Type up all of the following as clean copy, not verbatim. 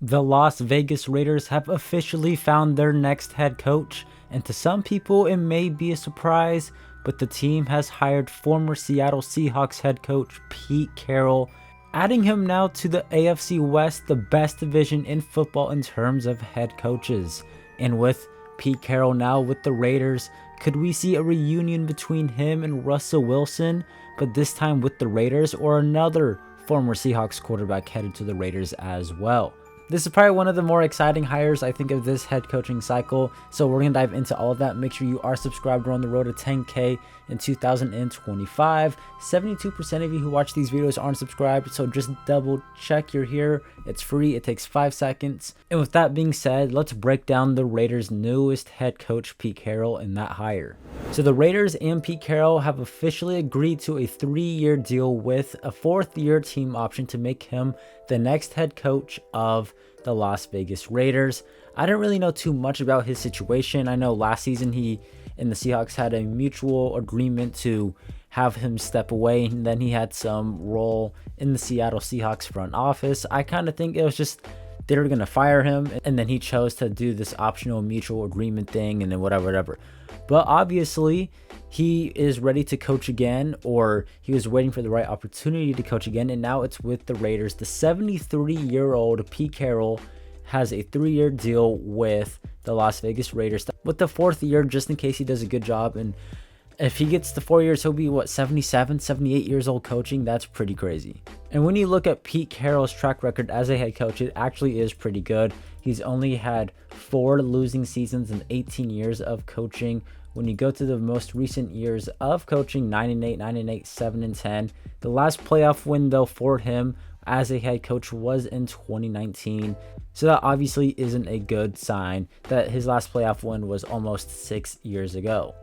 The Las Vegas Raiders have officially found their next head coach, and to some people it may be a surprise, but the team has hired former Seattle Seahawks head coach Pete Carroll, adding him now to the AFC West, the best division in football in terms of head coaches. And with Pete Carroll now with the Raiders, could we see a reunion between him and Russell Wilson, but this time with the Raiders, or another former Seahawks quarterback headed to the Raiders as well? This is probably one of the more exciting hires, I think, of this head coaching cycle. So we're going to dive into all of that. Make sure you are subscribed. We're on the road to 10K in 2025. 72% of you who watch these videos aren't subscribed. So just double check you're here. It's free. It takes 5 seconds. And with that being said, let's break down the Raiders' newest head coach, Pete Carroll, and that hire. So the Raiders and Pete Carroll have officially agreed to a 3-year deal with a 4th-year team option to make him the next head coach of the Las Vegas Raiders. I don't really know too much about his situation. I know last season he and the Seahawks had a mutual agreement to have him step away, and then he had some role in the Seattle Seahawks front office. I kind of think it was just they were going to fire him, and then he chose to do this optional mutual agreement thing, and then whatever. But obviously he is ready to coach again, or he was waiting for the right opportunity to coach again, and now it's with the Raiders. The 73-year-old Pete Carroll has a 3-year deal with the Las Vegas Raiders, with the 4th year just in case he does a good job. And if he gets the 4 years, he'll be 77, 78 years old coaching. That's pretty crazy. And when you look at Pete Carroll's track record as a head coach, it actually is pretty good. He's only had 4 losing seasons in 18 years of coaching. When you go to the most recent years of coaching, 9-8, 9-8, 7-10. The last playoff win, though, for him as a head coach was in 2019. So that obviously isn't a good sign that his last playoff win was almost 6 years ago.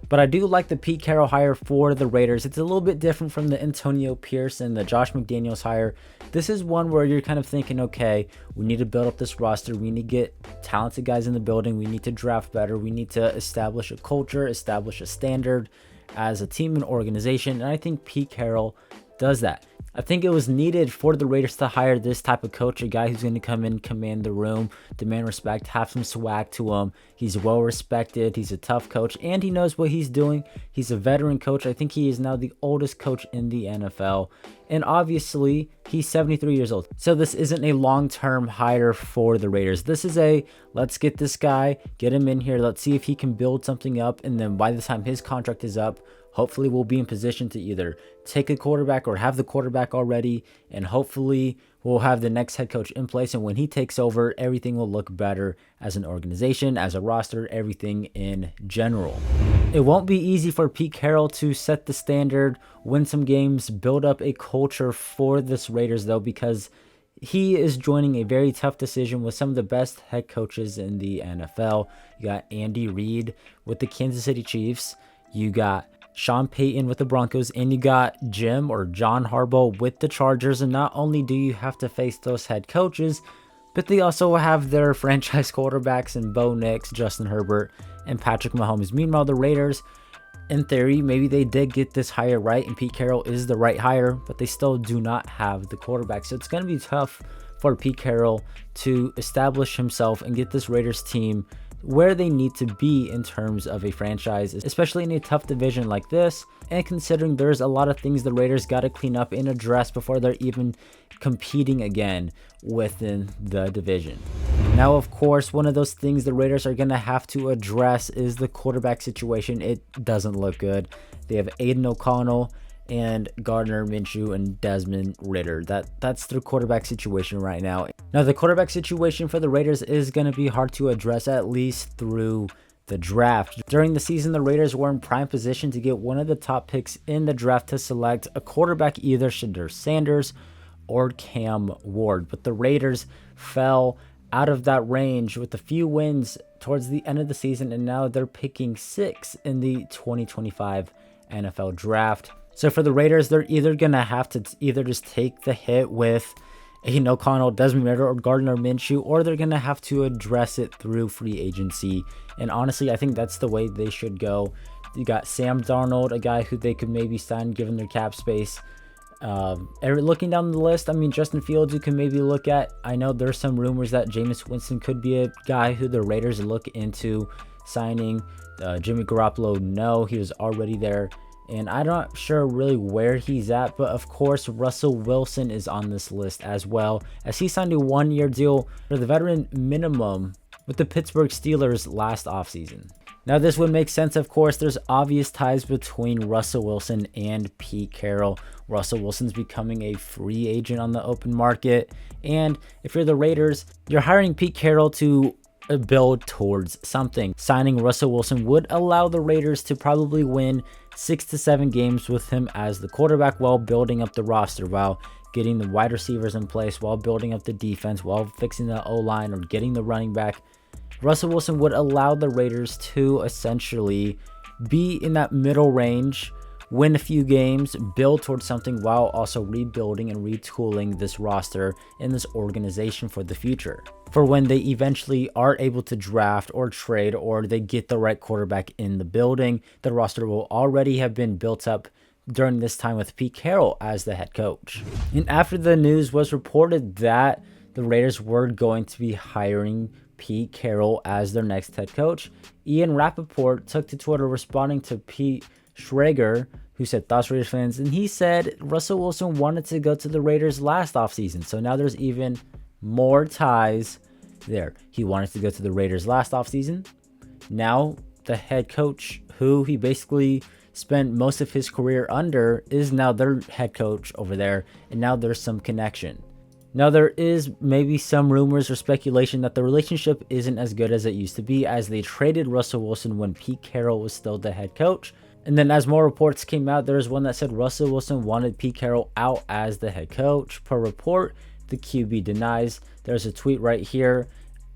But I do like the Pete Carroll hire for the Raiders. It's a little bit different from the Antonio Pierce and the Josh McDaniels hire. This is one where you're kind of thinking, okay, we need to build up this roster. We need to get talented guys in the building. We need to draft better. We need to establish a culture, establish a standard as a team and organization. And I think Pete Carroll does that. I think it was needed for the Raiders to hire this type of coach, a guy who's going to come in, command the room, demand respect, have some swag to him. He's well respected. He's a tough coach, and he knows what he's doing. He's a veteran coach. I think he is now the oldest coach in the NFL. And obviously, he's 73 years old. So this isn't a long-term hire for the Raiders. This is a, let's get this guy, get him in here. Let's see if he can build something up. And then by the time his contract is up, hopefully we'll be in position to either take a quarterback or have the quarterback already. And hopefully we'll have the next head coach in place. And when he takes over, everything will look better as an organization, as a roster, everything in general. It won't be easy for Pete Carroll to set the standard, win some games, build up a culture for this Raiders, though, because he is joining a very tough decision with some of the best head coaches in the NFL. You got Andy Reid with the Kansas City Chiefs. You got Sean Payton with the Broncos, and you got Jim or John Harbaugh with the Chargers. And not only do you have to face those head coaches, but they also have their franchise quarterbacks in Bo Nix, Justin Herbert, and Patrick Mahomes. Meanwhile, the Raiders, in theory, maybe they did get this hire right, and Pete Carroll is the right hire, but they still do not have the quarterback. So it's going to be tough for Pete Carroll to establish himself and get this Raiders team where they need to be in terms of a franchise, especially in a tough division like this, and considering there's a lot of things the Raiders got to clean up and address before they're even competing again within the division. Now, of course, one of those things the Raiders are going to have to address is the quarterback situation. It doesn't look good. They have Aiden O'Connell and Gardner Minshew and Desmond Ridder. That's their quarterback situation right now. Now, the quarterback situation for the Raiders is going to be hard to address, at least through the draft. During the season, the Raiders were in prime position to get one of the top picks in the draft to select a quarterback, either Shedeur Sanders or Cam Ward. But the Raiders fell out of that range with a few wins towards the end of the season, and now they're picking 6 in the 2025 NFL draft. So for the Raiders, they're either going to have to either just take the hit with Aiden O'Connell, Desmond Ridder, or Gardner Minshew, or they're going to have to address it through free agency. And honestly, I think that's the way they should go. You got Sam Darnold, a guy who they could maybe sign given their cap space. Looking down the list, I mean, Justin Fields you can maybe look at. I know there's some rumors that Jameis Winston could be a guy who the Raiders look into signing. Jimmy Garoppolo, no, he was already there. And I'm not sure really where he's at, but of course, Russell Wilson is on this list as well, as he signed a 1-year deal for the veteran minimum with the Pittsburgh Steelers last offseason. Now, this would make sense, of course. There's obvious ties between Russell Wilson and Pete Carroll. Russell Wilson's becoming a free agent on the open market. And if you're the Raiders, you're hiring Pete Carroll to build towards something. Signing Russell Wilson would allow the Raiders to probably win 6 to 7 games with him as the quarterback, while building up the roster, while getting the wide receivers in place, while building up the defense, while fixing the O-line or getting the running back. Russell Wilson would allow the Raiders to essentially be in that middle range, win a few games, build towards something, while also rebuilding and retooling this roster and this organization for the future. For when they eventually are able to draft or trade, or they get the right quarterback in the building, the roster will already have been built up during this time with Pete Carroll as the head coach. And after the news was reported that the Raiders were going to be hiring Pete Carroll as their next head coach, Ian Rappaport took to Twitter responding to Pete Schrager, who said, "Thoughts, Raiders fans?" And he said Russell Wilson wanted to go to the Raiders last offseason. So now there's even more ties there. He wanted to go to the Raiders last offseason. Now the head coach, who he basically spent most of his career under, is now their head coach over there. And now there's some connection. Now, there is maybe some rumors or speculation that the relationship isn't as good as it used to be, as they traded Russell Wilson when Pete Carroll was still the head coach. And then as more reports came out, there was one that said Russell Wilson wanted Pete Carroll out as the head coach. Per report, the QB denies. There's a tweet right here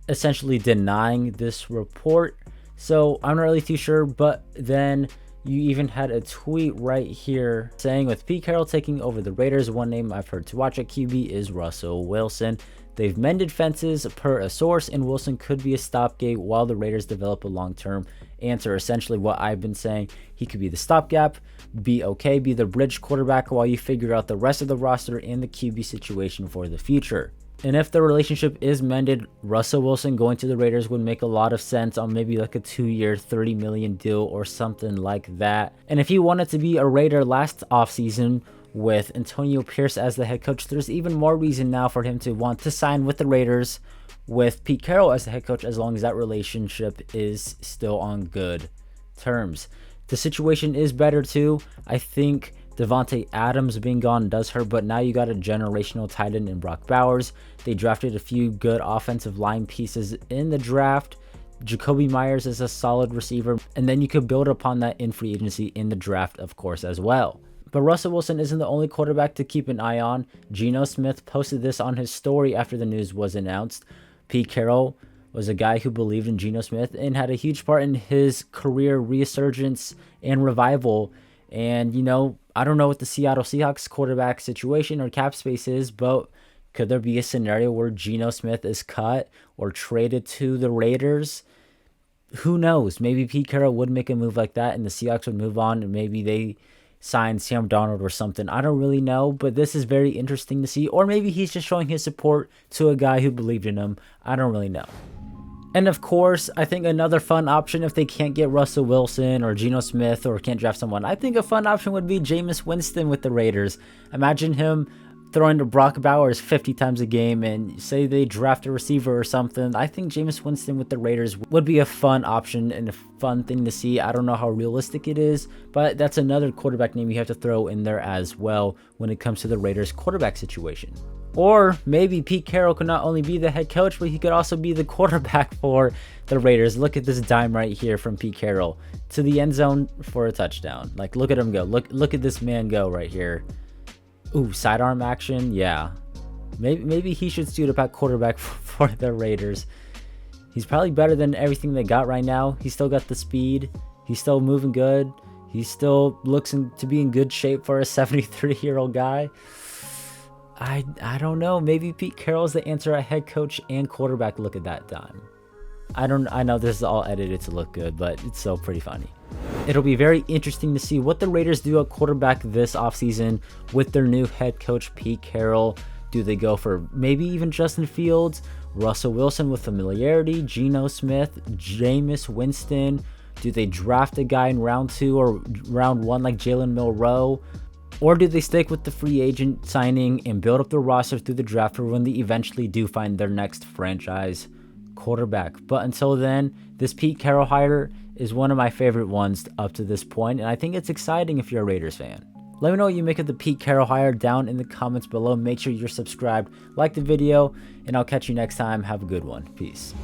essentially denying this report. So I'm not really too sure, but then you even had a tweet right here saying, with Pete Carroll taking over the Raiders, one name I've heard to watch at QB is Russell Wilson. They've mended fences per a source, and Wilson could be a stopgap while the Raiders develop a long-term answer. Essentially what I've been saying, he could be the stopgap, be the bridge quarterback while you figure out the rest of the roster and the QB situation for the future. And if the relationship is mended, Russell Wilson going to the Raiders would make a lot of sense on maybe like a 2-year, $30 million deal or something like that. And if he wanted to be a Raider last offseason with Antonio Pierce as the head coach, there's even more reason now for him to want to sign with the Raiders with Pete Carroll as the head coach, as long as that relationship is still on good terms. The situation is better too. I think Devontae Adams being gone does hurt, but now you got a generational tight end in Brock Bowers. They drafted a few good offensive line pieces in the draft. Jacoby Myers is a solid receiver, and then you could build upon that in free agency in the draft, of course, as well. But Russell Wilson isn't the only quarterback to keep an eye on. Geno Smith posted this on his story after the news was announced. Pete Carroll was a guy who believed in Geno Smith and had a huge part in his career resurgence and revival. And, you know, I don't know what the Seattle Seahawks quarterback situation or cap space is, but could there be a scenario where Geno Smith is cut or traded to the Raiders? Who knows? Maybe Pete Carroll would make a move like that and the Seahawks would move on, and maybe they sign Sam Darnold or something. I don't really know, but this is very interesting to see. Or maybe he's just showing his support to a guy who believed in him. I don't really know. And of course, I think another fun option, if they can't get Russell Wilson or Geno Smith or can't draft someone, I think a fun option would be Jameis Winston with the Raiders. Imagine him throwing to Brock Bowers 50 times a game, and say they draft a receiver or something. I think Jameis Winston with the Raiders would be a fun option and a fun thing to see. I don't know how realistic it is, but that's another quarterback name you have to throw in there as well when it comes to the Raiders quarterback situation. Or maybe Pete Carroll could not only be the head coach, but he could also be the quarterback for the Raiders. Look at this dime right here from Pete Carroll to the end zone for a touchdown. Like, look at him go. Look at this man go right here. Ooh, sidearm action. Yeah. Maybe he should suit up at quarterback for the Raiders. He's probably better than everything they got right now. He's still got the speed. He's still moving good. He still looks to be in good shape for a 73-year-old guy. I don't know. Maybe Pete Carroll's the answer at head coach and quarterback. Look at that dime. I know this is all edited to look good, but it's still pretty funny. It'll be very interesting to see what the Raiders do at quarterback this offseason with their new head coach, Pete Carroll. Do they go for maybe even Justin Fields, Russell Wilson with familiarity, Geno Smith, Jameis Winston? Do they draft a guy in round 2 or round 1 like Jalen Milroe? Or do they stick with the free agent signing and build up the roster through the draft for when they eventually do find their next franchise quarterback? But until then, this Pete Carroll hire is one of my favorite ones up to this point, and I think it's exciting if you're a Raiders fan. Let me know what you make of the Pete Carroll hire down in the comments below. Make sure you're subscribed, like the video, and I'll catch you next time. Have a good one. Peace.